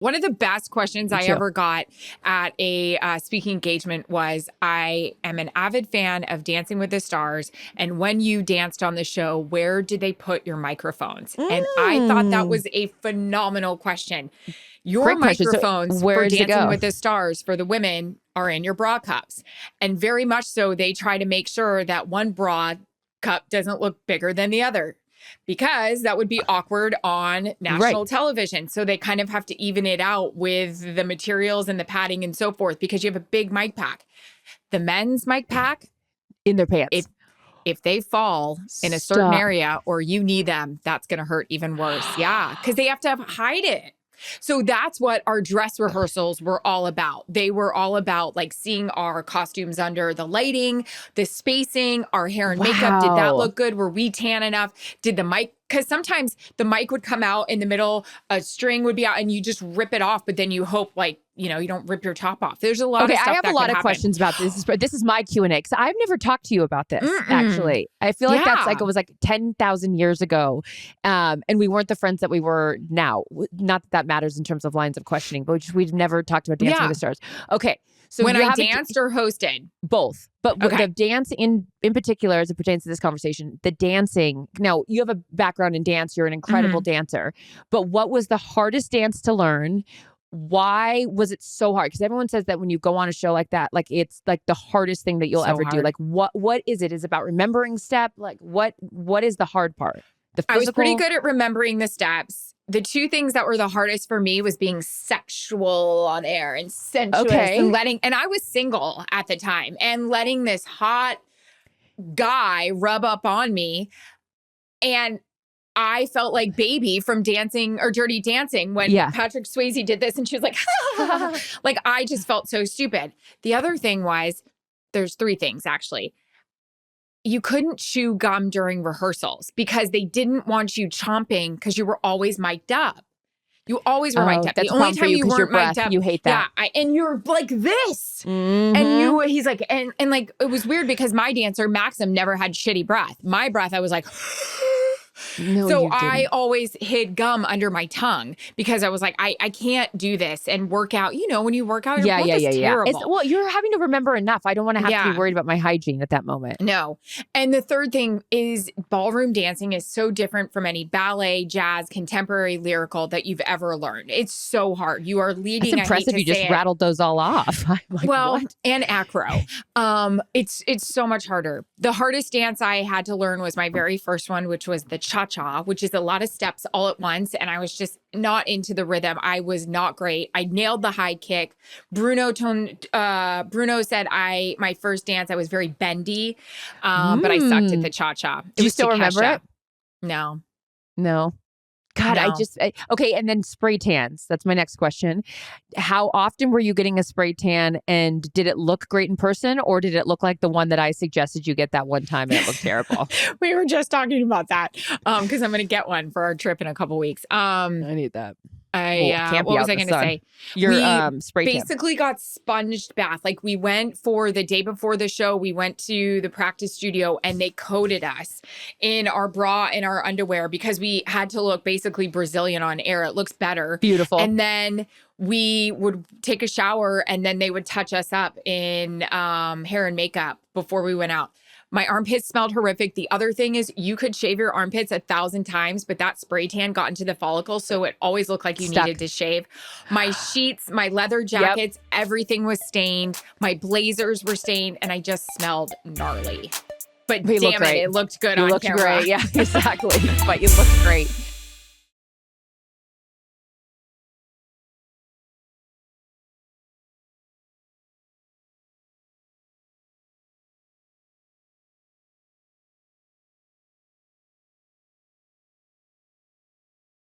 One of the best questions I ever got at a speaking engagement was, I am an avid fan of Dancing with the Stars. And when you danced on the show, where did they put your microphones? And I thought that was a phenomenal question. Your Great question. microphones So where for does it Dancing go? with the Stars for the women are in your bra cups. And very much so, they try to make sure that one bra cup doesn't look bigger than the other, because that would be awkward on national television. So they kind of have to even it out with the materials and the padding and so forth, because you have a big mic pack. The men's mic pack in their pants. If they fall in a certain area or you need them, that's going to hurt even worse. Yeah, because they have to hide it. So that's what our dress rehearsals were all about. They were all about like seeing our costumes under the lighting, the spacing, our hair and makeup. Did that look good? Were we tan enough? Did the mic, because sometimes the mic would come out in the middle, a string would be out and you just rip it off, but then you hope like, you know, you don't rip your top off. There's a lot of stuff I have a lot of questions about this. This is my Q&A because I've never talked to you about this, actually. I feel like that's like, it was like 10,000 years ago. And we weren't the friends that we were now. Not that matters in terms of lines of questioning, but we've never talked about Dancing with the Stars. Okay. So when I danced or hosted? Both. But the dance in particular, as it pertains to this conversation, the dancing. Now, you have a background in dance. You're an incredible dancer. But what was the hardest dance to learn? Why was it so hard? Because everyone says that when you go on a show like that, like it's like the hardest thing that you'll ever do. Like what is it? Is it about remembering step? Like what is the hard part? The physical? I was pretty good at remembering the steps. The two things that were the hardest for me was being sexual on air and sensuous and I was single at the time, and letting this hot guy rub up on me. And I felt like Baby from Dancing or Dirty Dancing when Patrick Swayze did this and she was like, like I just felt so stupid. The other thing was, there's three things actually. You couldn't chew gum during rehearsals because they didn't want you chomping because you were always mic'd up. You always were mic'd up. The only time you weren't mic'd up. You hate that. Yeah, and you're like this. And he's like, and like, it was weird because my dancer, Maxim, never had shitty breath. My breath, I was like... No, so I always hid gum under my tongue because I was like, I can't do this and work out. You know, when you work out, your breath is terrible. Well, you're having to remember enough. I don't want to have to be worried about my hygiene at that moment. No. And the third thing is ballroom dancing is so different from any ballet, jazz, contemporary, lyrical that you've ever learned. It's so hard. You are leading. It's impressive you just rattled those all off. I'm like, what? And acro. It's so much harder. The hardest dance I had to learn was my very first one, which was the cha-cha, which is a lot of steps all at once. And I was just not into the rhythm. I was not great. I nailed the high kick. Bruno said my first dance, I was very bendy, but I sucked at the cha-cha. Do you still remember it? No. God, No. Okay. And then spray tans. That's my next question. How often were you getting a spray tan, and did it look great in person, or did it look like the one that I suggested you get that one time and it looked terrible? We were just talking about that because I'm going to get one for our trip in a couple weeks. I need that. What was I going to say? Your spray tan. Basically got sponged bath. Like we went for the day before the show, we went to the practice studio and they coated us in our bra and our underwear because we had to look basically Brazilian on air. It looks better. Beautiful. And then we would take a shower and then they would touch us up in hair and makeup before we went out. My armpits smelled horrific. The other thing is you could shave your armpits 1,000 times, but that spray tan got into the follicles. So it always looked like you needed to shave. My sheets, my leather jackets, everything was stained. My blazers were stained and I just smelled gnarly. But damn it looked good on camera. You looked great. Yeah, exactly. But you looked great.